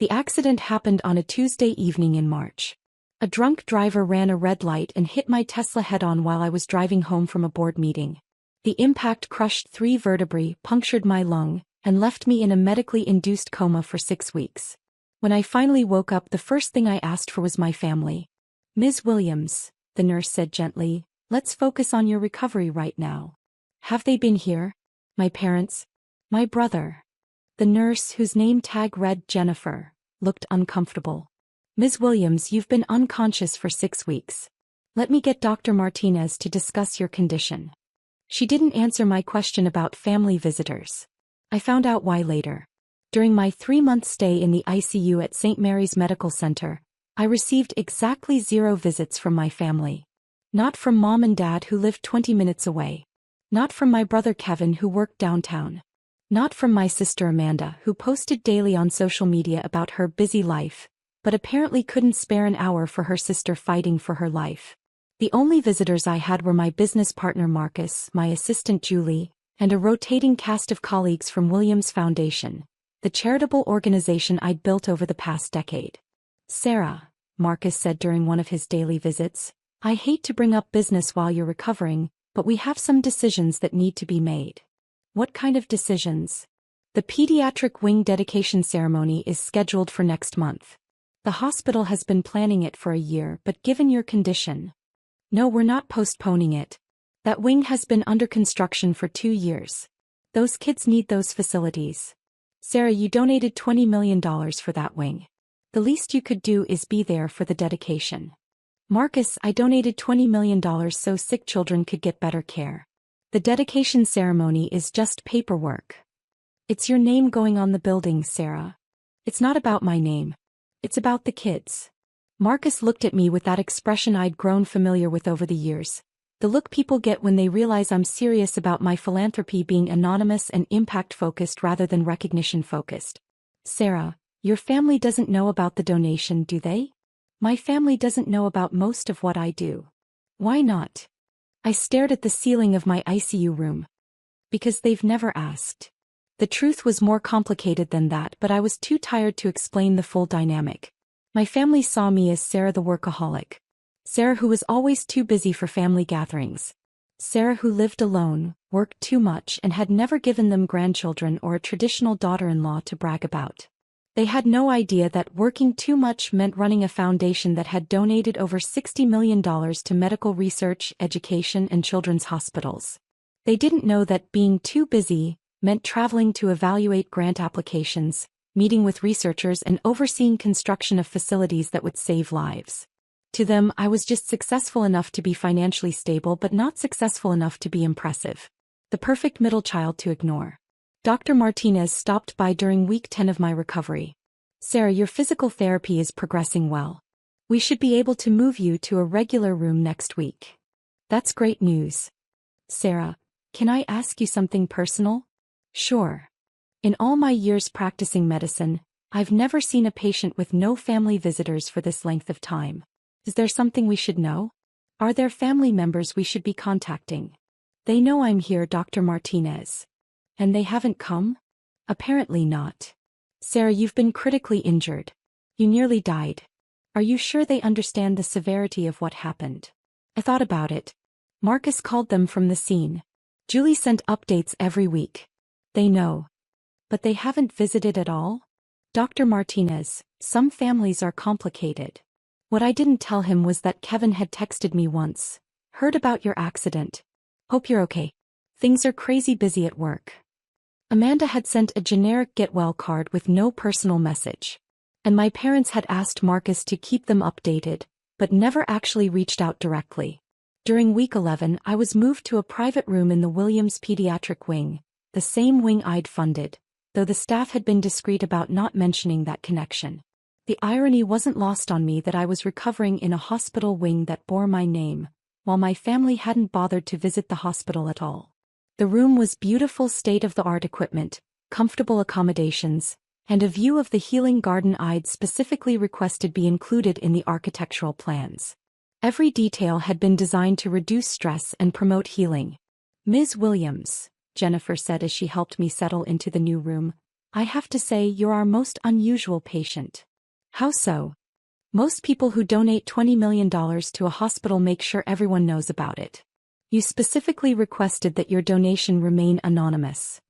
The accident happened on a Tuesday evening in March. A drunk driver ran a red light and hit my Tesla head-on while I was driving home from a board meeting. The impact crushed 3 vertebrae, punctured my lung, and left me in a medically induced coma for 6 weeks. When I finally woke up, the first thing I asked for was my family. "Ms. Williams," the nurse said gently, "let's focus on your recovery right now." "Have they been here?" "My parents." "My brother." The nurse, whose name tag read Jennifer, looked uncomfortable. "Ms. Williams, you've been unconscious for 6 weeks. Let me get Dr. Martinez to discuss your condition." She didn't answer my question about family visitors. I found out why later. During my 3-month stay in the ICU at St. Mary's Medical Center, I received exactly 0 visits from my family. Not from Mom and Dad, who lived 20 minutes away. Not from my brother Kevin, who worked downtown. Not from my sister Amanda, who posted daily on social media about her busy life, but apparently couldn't spare an hour for her sister fighting for her life. The only visitors I had were my business partner Marcus, my assistant Julie, and a rotating cast of colleagues from Williams Foundation, the charitable organization I'd built over the past decade. "Sarah," Marcus said during one of his daily visits, "I hate to bring up business while you're recovering, but we have some decisions that need to be made." "What kind of decisions?" "The pediatric wing dedication ceremony is scheduled for next month. The hospital has been planning it for a year, but given your condition..." "No, we're not postponing it. That wing has been under construction for 2 years. Those kids need those facilities. Sarah, you donated $20 million for that wing. The least you could do is be there for the dedication." "Marcus, I donated $20 million so sick children could get better care. The dedication ceremony is just paperwork. It's your name going on the building, Sarah. It's not about my name. It's about the kids." Marcus looked at me with that expression I'd grown familiar with over the years. The look people get when they realize I'm serious about my philanthropy being anonymous and impact-focused rather than recognition-focused. "Sarah, your family doesn't know about the donation, do they?" "My family doesn't know about most of what I do." "Why not?" I stared at the ceiling of my ICU room. "Because they've never asked." The truth was more complicated than that, but I was too tired to explain the full dynamic. My family saw me as Sarah the workaholic. Sarah who was always too busy for family gatherings. Sarah who lived alone, worked too much, and had never given them grandchildren or a traditional daughter-in-law to brag about. They had no idea that working too much meant running a foundation that had donated over $60 million to medical research, education, and children's hospitals. They didn't know that being too busy meant traveling to evaluate grant applications, meeting with researchers, and overseeing construction of facilities that would save lives. To them, I was just successful enough to be financially stable but not successful enough to be impressive. The perfect middle child to ignore. Dr. Martinez stopped by during week 10 of my recovery. "Sarah, your physical therapy is progressing well. We should be able to move you to a regular room next week." "That's great news." "Sarah, can I ask you something personal?" "Sure." "In all my years practicing medicine, I've never seen a patient with no family visitors for this length of time. Is there something we should know? Are there family members we should be contacting?" "They know I'm here, Dr. Martinez." "And they haven't come?" "Apparently not." "Sarah, you've been critically injured. You nearly died. Are you sure they understand the severity of what happened?" I thought about it. Marcus called them from the scene. Julie sent updates every week. They know. But they haven't visited at all? "Dr. Martinez, some families are complicated." What I didn't tell him was that Kevin had texted me once. "Heard about your accident. Hope you're okay. Things are crazy busy at work." Amanda had sent a generic get well card with no personal message. And my parents had asked Marcus to keep them updated, but never actually reached out directly. During week 11, I was moved to a private room in the Williams Pediatric Wing, the same wing I'd funded, though the staff had been discreet about not mentioning that connection. The irony wasn't lost on me that I was recovering in a hospital wing that bore my name, while my family hadn't bothered to visit the hospital at all. The room was beautiful state-of-the-art equipment, comfortable accommodations, and a view of the healing garden I'd specifically requested be included in the architectural plans. Every detail had been designed to reduce stress and promote healing. "Ms. Williams," Jennifer said as she helped me settle into the new room, I have to say you're our most unusual patient. How so? Most people who donate $20 million to a hospital make sure everyone knows about it. You specifically requested that your donation remain anonymous.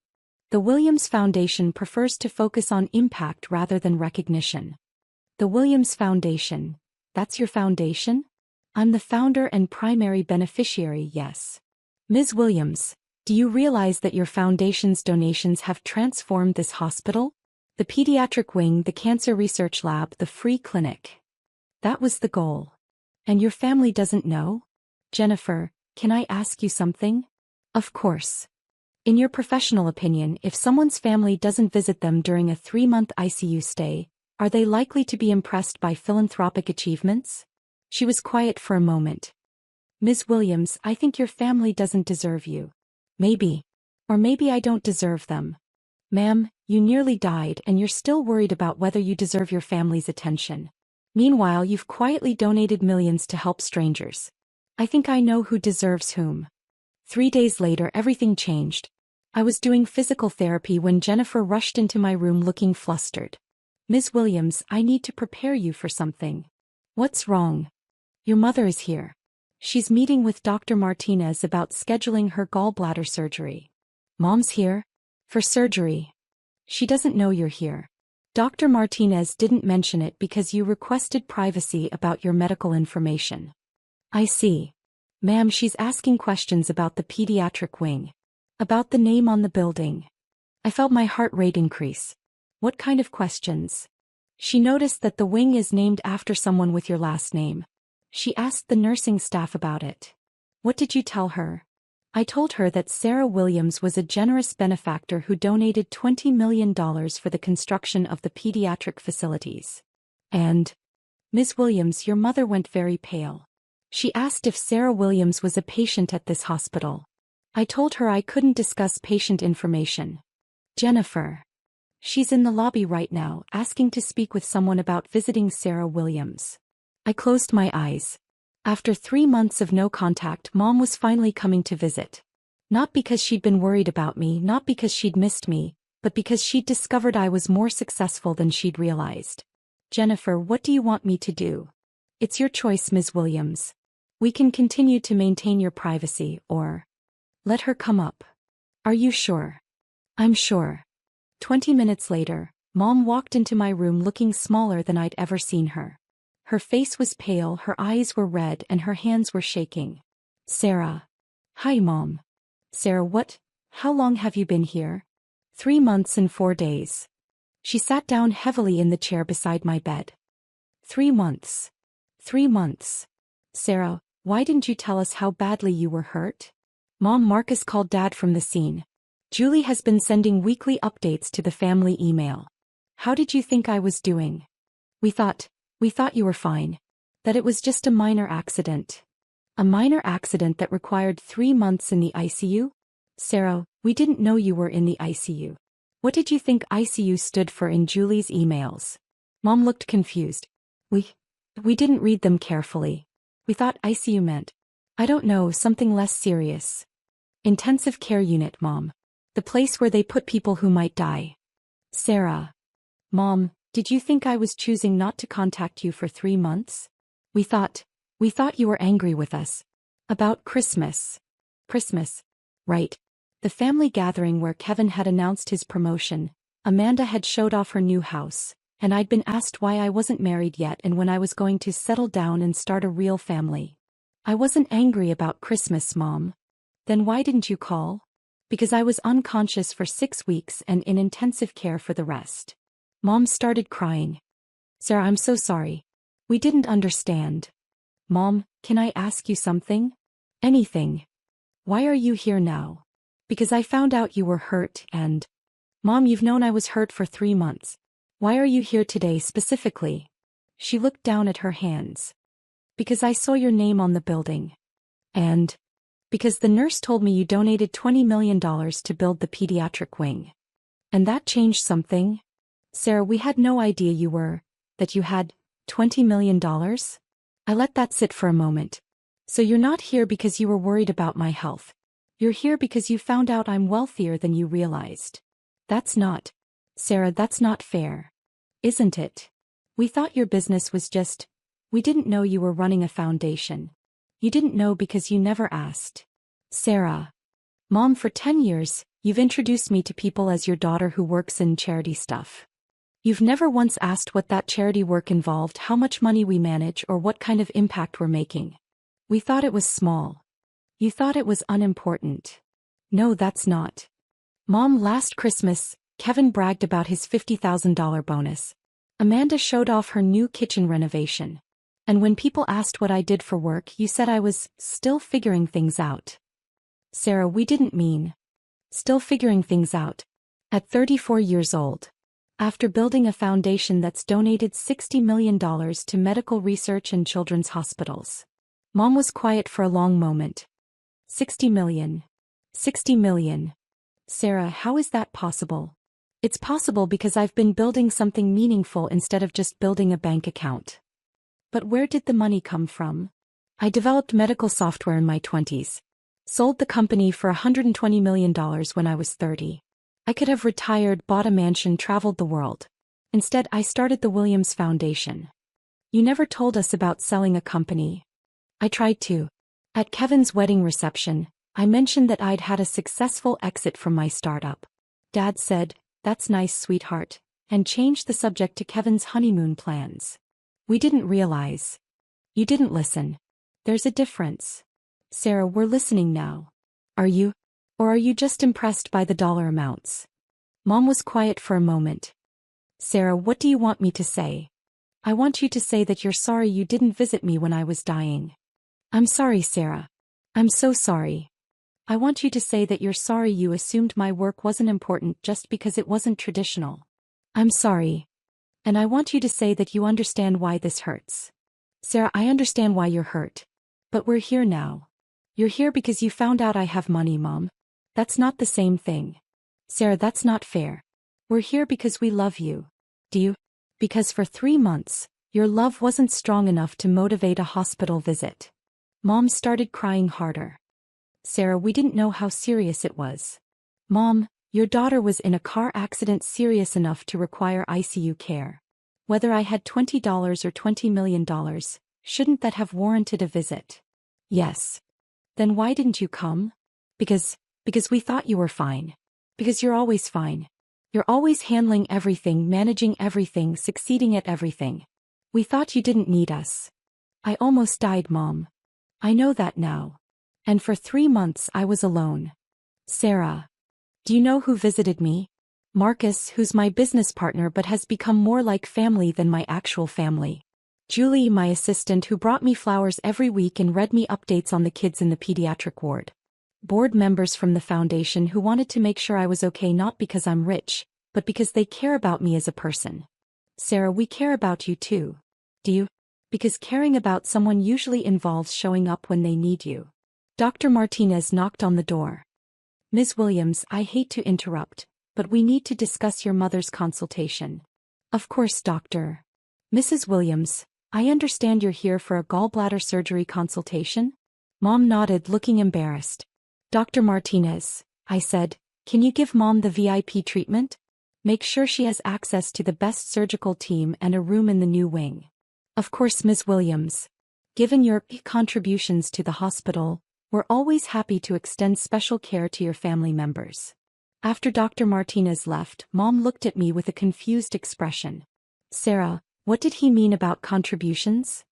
The Williams Foundation prefers to focus on impact rather than recognition. The Williams Foundation, that's your foundation? I'm the founder and primary beneficiary, yes. Ms. Williams, do you realize that your foundation's donations have transformed this hospital? The pediatric wing, the cancer research lab, the free clinic. That was the goal. And your family doesn't know? Jennifer, can I ask you something? Of course. In your professional opinion, if someone's family doesn't visit them during a 3-month ICU stay, are they likely to be impressed by philanthropic achievements? She was quiet for a moment. Ms. Williams, I think your family doesn't deserve you. Maybe. Or maybe I don't deserve them. Ma'am, you nearly died and you're still worried about whether you deserve your family's attention. Meanwhile, you've quietly donated millions to help strangers. I think I know who deserves whom. 3 days later, everything changed. I was doing physical therapy when Jennifer rushed into my room looking flustered. Ms. Williams, I need to prepare you for something. What's wrong? Your mother is here. She's meeting with Dr. Martinez about scheduling her gallbladder surgery. Mom's here? For surgery. She doesn't know you're here. Dr. Martinez didn't mention it because you requested privacy about your medical information. I see. Ma'am, she's asking questions about the pediatric wing. About the name on the building. I felt my heart rate increase. What kind of questions? She noticed that the wing is named after someone with your last name. She asked the nursing staff about it. What did you tell her? I told her that Sarah Williams was a generous benefactor who donated $20 million for the construction of the pediatric facilities. And, Ms. Williams, your mother went very pale. She asked if Sarah Williams was a patient at this hospital. I told her I couldn't discuss patient information. Jennifer. She's in the lobby right now, asking to speak with someone about visiting Sarah Williams. I closed my eyes. After 3 months of no contact, Mom was finally coming to visit. Not because she'd been worried about me, not because she'd missed me, but because she'd discovered I was more successful than she'd realized. Jennifer, what do you want me to do? It's your choice, Ms. Williams. We can continue to maintain your privacy, or let her come up. Are you sure? I'm sure. 20 minutes later, Mom walked into my room looking smaller than I'd ever seen her. Her face was pale, her eyes were red, and her hands were shaking. Sarah. Hi, Mom. Sarah, what? How long have you been here? 3 months and 4 days. She sat down heavily in the chair beside my bed. 3 months. 3 months. Sarah, why didn't you tell us how badly you were hurt? Mom, Marcus called Dad from the scene. Julie has been sending weekly updates to the family email. How did you think I was doing? We thought you were fine. That it was just a minor accident. A minor accident that required 3 months in the ICU? Sarah, we didn't know you were in the ICU. What did you think ICU stood for in Julie's emails? Mom looked confused. We didn't read them carefully. We thought ICU meant, I don't know, something less serious. Intensive care unit, Mom. The place where they put people who might die. Sarah. Mom, did you think I was choosing not to contact you for 3 months? We thought you were angry with us. About Christmas. Christmas. Right. The family gathering where Kevin had announced his promotion. Amanda had showed off her new house, and I'd been asked why I wasn't married yet and when I was going to settle down and start a real family. I wasn't angry about Christmas, Mom. Then why didn't you call? Because I was unconscious for 6 weeks and in intensive care for the rest. Mom started crying. Sarah, I'm so sorry. We didn't understand. Mom, can I ask you something? Anything. Why are you here now? Because I found out you were hurt and... Mom, you've known I was hurt for 3 months. Why are you here today specifically? She looked down at her hands. Because I saw your name on the building. And... because the nurse told me you donated $20 million to build the pediatric wing. And that changed something? Sarah, we had no idea that you had $20 million? I let that sit for a moment. So you're not here because you were worried about my health. You're here because you found out I'm wealthier than you realized. That's not. Sarah, that's not fair. Isn't it? We thought your business was just... We didn't know you were running a foundation. You didn't know because you never asked. Sarah. Mom, for 10 years, you've introduced me to people as your daughter who works in charity stuff. You've never once asked what that charity work involved, how much money we manage, or what kind of impact we're making. We thought it was small. You thought it was unimportant. No, that's not. Mom, last Christmas, Kevin bragged about his $50,000 bonus. Amanda showed off her new kitchen renovation. And when people asked what I did for work, you said I was still figuring things out. Sarah, we didn't mean still figuring things out. At 34 years old. After building a foundation that's donated $60 million to medical research and children's hospitals. Mom was quiet for a long moment. 60 million. 60 million. Sarah, how is that possible? It's possible because I've been building something meaningful instead of just building a bank account. But where did the money come from? I developed medical software in my 20s. Sold the company for $120 million when I was 30. I could have retired, bought a mansion, traveled the world. Instead, I started the Williams Foundation. You never told us about selling a company. I tried to. At Kevin's wedding reception, I mentioned that I'd had a successful exit from my startup. Dad said, "That's nice, sweetheart," and changed the subject to Kevin's honeymoon plans. We didn't realize. You didn't listen. There's a difference. Sarah, we're listening now. Are you? Or are you just impressed by the dollar amounts? Mom was quiet for a moment. Sarah, what do you want me to say? I want you to say that you're sorry you didn't visit me when I was dying. I'm sorry, Sarah. I'm so sorry. I want you to say that you're sorry you assumed my work wasn't important just because it wasn't traditional. I'm sorry. And I want you to say that you understand why this hurts. Sarah, I understand why you're hurt. But we're here now. You're here because you found out I have money, Mom. That's not the same thing. Sarah, that's not fair. We're here because we love you. Do you? Because for 3 months, your love wasn't strong enough to motivate a hospital visit. Mom started crying harder. Sarah, we didn't know how serious it was. Mom, your daughter was in a car accident serious enough to require ICU care. Whether I had $20 or $20 million, shouldn't that have warranted a visit? Yes. Then why didn't you come? Because we thought you were fine. Because you're always fine. You're always handling everything, managing everything, succeeding at everything. We thought you didn't need us. I almost died, Mom. I know that now. And for 3 months I was alone. Sarah. Do you know who visited me? Marcus, who's my business partner but has become more like family than my actual family. Julie, my assistant, who brought me flowers every week and read me updates on the kids in the pediatric ward. Board members from the foundation who wanted to make sure I was okay, not because I'm rich, but because they care about me as a person. Sarah, we care about you too. Do you? Because caring about someone usually involves showing up when they need you. Dr. Martinez knocked on the door. Ms. Williams, I hate to interrupt, but we need to discuss your mother's consultation. Of course, Doctor. Mrs. Williams, I understand you're here for a gallbladder surgery consultation? Mom nodded, looking embarrassed. Dr. Martinez, I said, can you give Mom the VIP treatment? Make sure she has access to the best surgical team and a room in the new wing. Of course, Ms. Williams. Given your contributions to the hospital, we're always happy to extend special care to your family members. After Dr. Martinez left, Mom looked at me with a confused expression. Sarah, what did he mean about contributions?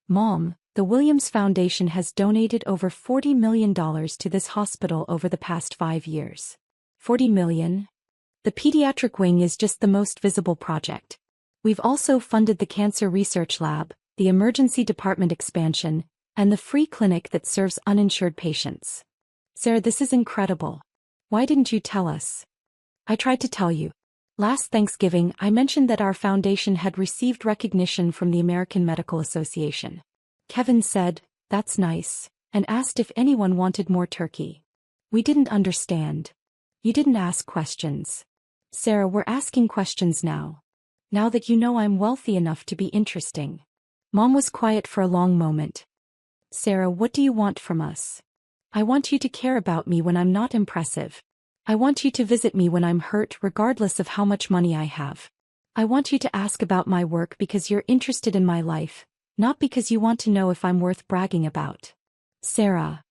Mom, the Williams Foundation has donated over $40 million to this hospital over the past 5 years. 40 million? The pediatric wing is just the most visible project. We've also funded the cancer research lab, the emergency department expansion, and the free clinic that serves uninsured patients. Sarah, this is incredible. Why didn't you tell us? I tried to tell you. Last Thanksgiving, I mentioned that our foundation had received recognition from the American Medical Association. Kevin said, "That's nice," and asked if anyone wanted more turkey. We didn't understand. You didn't ask questions. Sarah, we're asking questions now. Now that you know I'm wealthy enough to be interesting. Mom was quiet for a long moment. Sarah, what do you want from us? I want you to care about me when I'm not impressive. I want you to visit me when I'm hurt regardless of how much money I have. I want you to ask about my work because you're interested in my life, not because you want to know if I'm worth bragging about. Sarah.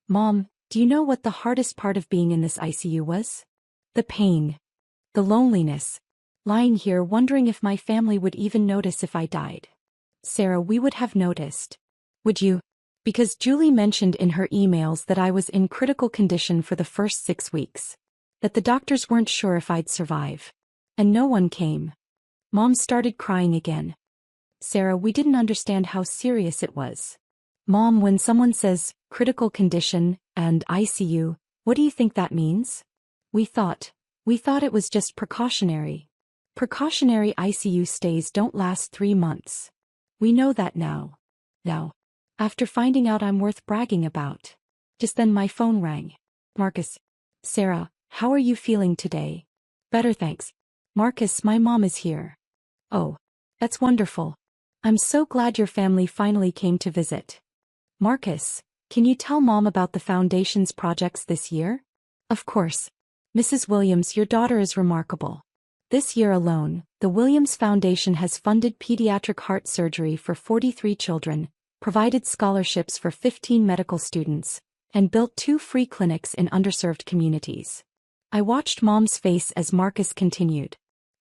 Mom, do you know what the hardest part of being in this ICU was? The pain. The loneliness. Lying here wondering if my family would even notice if I died. Sarah, we would have noticed. Would you? Because Julie mentioned in her emails that I was in critical condition for the first 6 weeks. That the doctors weren't sure if I'd survive. And no one came. Mom started crying again. Sarah, we didn't understand how serious it was. Mom, when someone says, critical condition, and ICU, what do you think that means? We thought it was just precautionary. Precautionary ICU stays don't last 3 months. We know that now. Now. After finding out I'm worth bragging about. Just then my phone rang. Marcus. Sarah, how are you feeling today? Better, thanks. Marcus, my mom is here. Oh. That's wonderful. I'm so glad your family finally came to visit. Marcus, can you tell Mom about the Foundation's projects this year? Of course. Mrs. Williams, your daughter is remarkable. This year alone, the Williams Foundation has funded pediatric heart surgery for 43 children, provided scholarships for 15 medical students, and built 2 free clinics in underserved communities. I watched Mom's face as Marcus continued.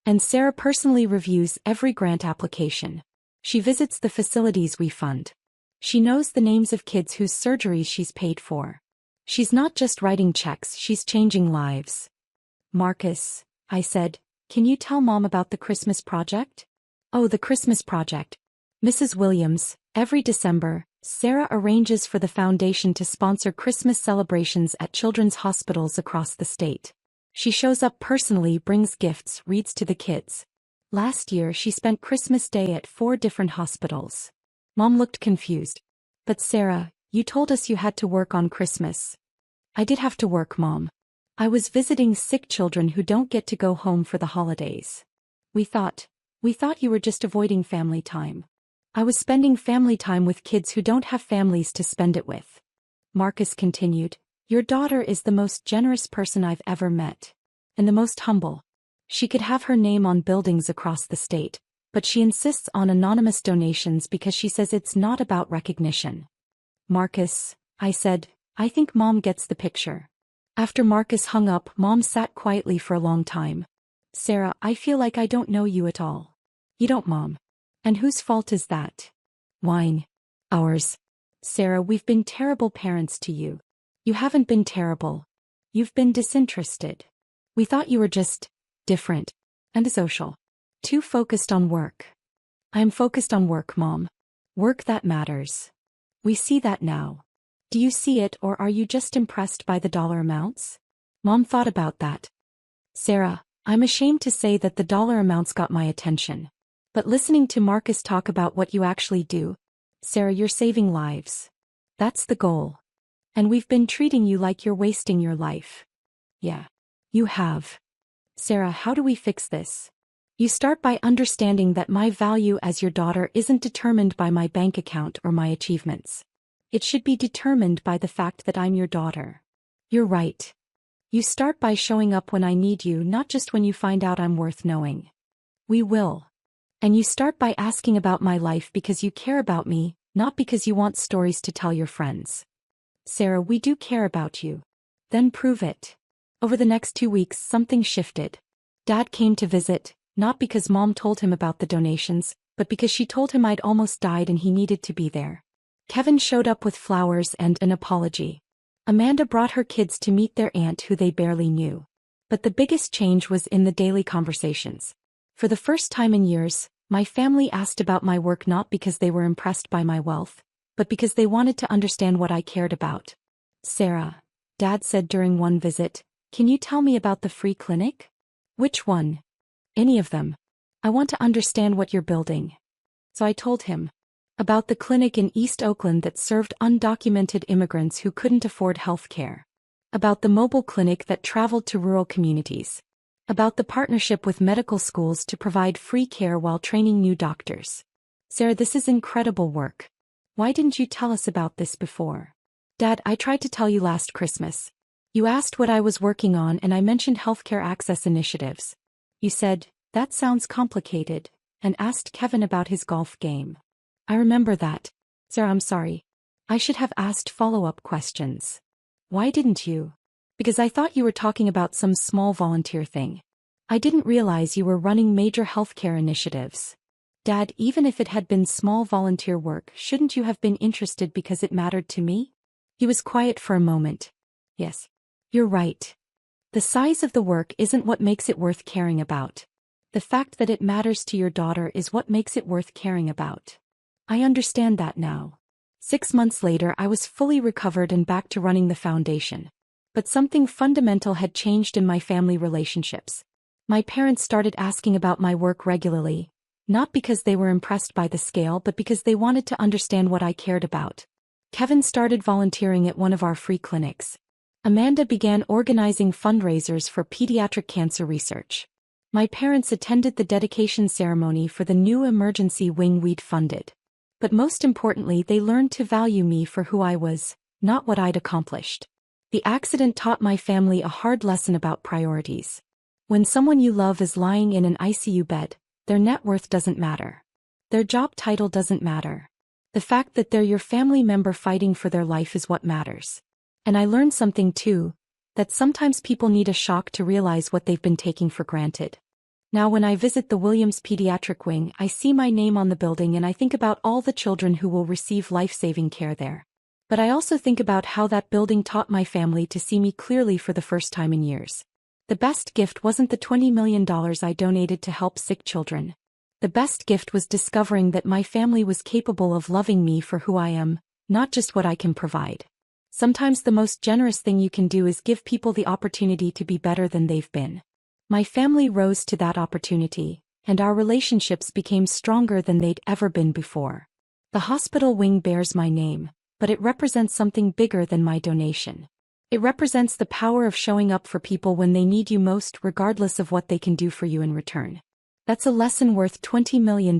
And Sarah personally reviews every grant application. She visits the facilities we fund. She knows the names of kids whose surgeries she's paid for. She's not just writing checks, she's changing lives. Marcus, I said, can you tell Mom about the Christmas project? Oh, the Christmas project. Mrs. Williams, every December, Sarah arranges for the foundation to sponsor Christmas celebrations at children's hospitals across the state. She shows up personally, brings gifts, reads to the kids. Last year she spent Christmas Day at 4 different hospitals. Mom looked confused. But Sarah, you told us you had to work on Christmas. I did have to work, Mom. I was visiting sick children who don't get to go home for the holidays. We thought you were just avoiding family time. I was spending family time with kids who don't have families to spend it with. Marcus continued, your daughter is the most generous person I've ever met. And the most humble. She could have her name on buildings across the state, but she insists on anonymous donations because she says it's not about recognition. Marcus, I said, I think Mom gets the picture. After Marcus hung up, Mom sat quietly for a long time. Sarah, I feel like I don't know you at all. You don't, Mom. And whose fault is that? Mine. Ours. Sarah, we've been terrible parents to you. You haven't been terrible. You've been disinterested. We thought you were just different and social. Too focused on work. I'm focused on work, Mom. Work that matters. We see that now. Do you see it, or are you just impressed by the dollar amounts? Mom thought about that. Sarah, I'm ashamed to say that the dollar amounts got my attention. But listening to Marcus talk about what you actually do, Sarah, you're saving lives. That's the goal. And we've been treating you like you're wasting your life. Yeah. You have. Sarah, how do we fix this? You start by understanding that my value as your daughter isn't determined by my bank account or my achievements. It should be determined by the fact that I'm your daughter. You're right. You start by showing up when I need you, not just when you find out I'm worth knowing. We will. And you start by asking about my life because you care about me, not because you want stories to tell your friends. Sarah, we do care about you. Then prove it. Over the next 2 weeks, something shifted. Dad came to visit, not because Mom told him about the donations, but because she told him I'd almost died and he needed to be there. Kevin showed up with flowers and an apology. Amanda brought her kids to meet their aunt who they barely knew. But the biggest change was in the daily conversations. For the first time in years, my family asked about my work not because they were impressed by my wealth, but because they wanted to understand what I cared about. Sarah, Dad said during one visit, can you tell me about the free clinic? Which one? Any of them. I want to understand what you're building. So I told him. About the clinic in East Oakland that served undocumented immigrants who couldn't afford health care. About the mobile clinic that traveled to rural communities. About the partnership with medical schools to provide free care while training new doctors. Sarah, this is incredible work. Why didn't you tell us about this before? Dad, I tried to tell you last Christmas. You asked what I was working on and I mentioned healthcare access initiatives. You said, "That sounds complicated," and asked Kevin about his golf game. I remember that. Sarah, I'm sorry. I should have asked follow-up questions. Why didn't you? Because I thought you were talking about some small volunteer thing. I didn't realize you were running major healthcare initiatives. Dad, even if it had been small volunteer work, shouldn't you have been interested because it mattered to me? He was quiet for a moment. Yes. You're right. The size of the work isn't what makes it worth caring about. The fact that it matters to your daughter is what makes it worth caring about. I understand that now. 6 months later, I was fully recovered and back to running the foundation. But something fundamental had changed in my family relationships. My parents started asking about my work regularly, not because they were impressed by the scale but because they wanted to understand what I cared about. Kevin started volunteering at one of our free clinics. Amanda began organizing fundraisers for pediatric cancer research. My parents attended the dedication ceremony for the new emergency wing we'd funded. But most importantly, they learned to value me for who I was, not what I'd accomplished. The accident taught my family a hard lesson about priorities. When someone you love is lying in an ICU bed, their net worth doesn't matter. Their job title doesn't matter. The fact that they're your family member fighting for their life is what matters. And I learned something too, that sometimes people need a shock to realize what they've been taking for granted. Now when I visit the Williams Pediatric Wing, I see my name on the building and I think about all the children who will receive life-saving care there. But I also think about how that building taught my family to see me clearly for the first time in years. The best gift wasn't the $20 million I donated to help sick children. The best gift was discovering that my family was capable of loving me for who I am, not just what I can provide. Sometimes the most generous thing you can do is give people the opportunity to be better than they've been. My family rose to that opportunity, and our relationships became stronger than they'd ever been before. The hospital wing bears my name, but it represents something bigger than my donation. It represents the power of showing up for people when they need you most, regardless of what they can do for you in return. That's a lesson worth $20 million.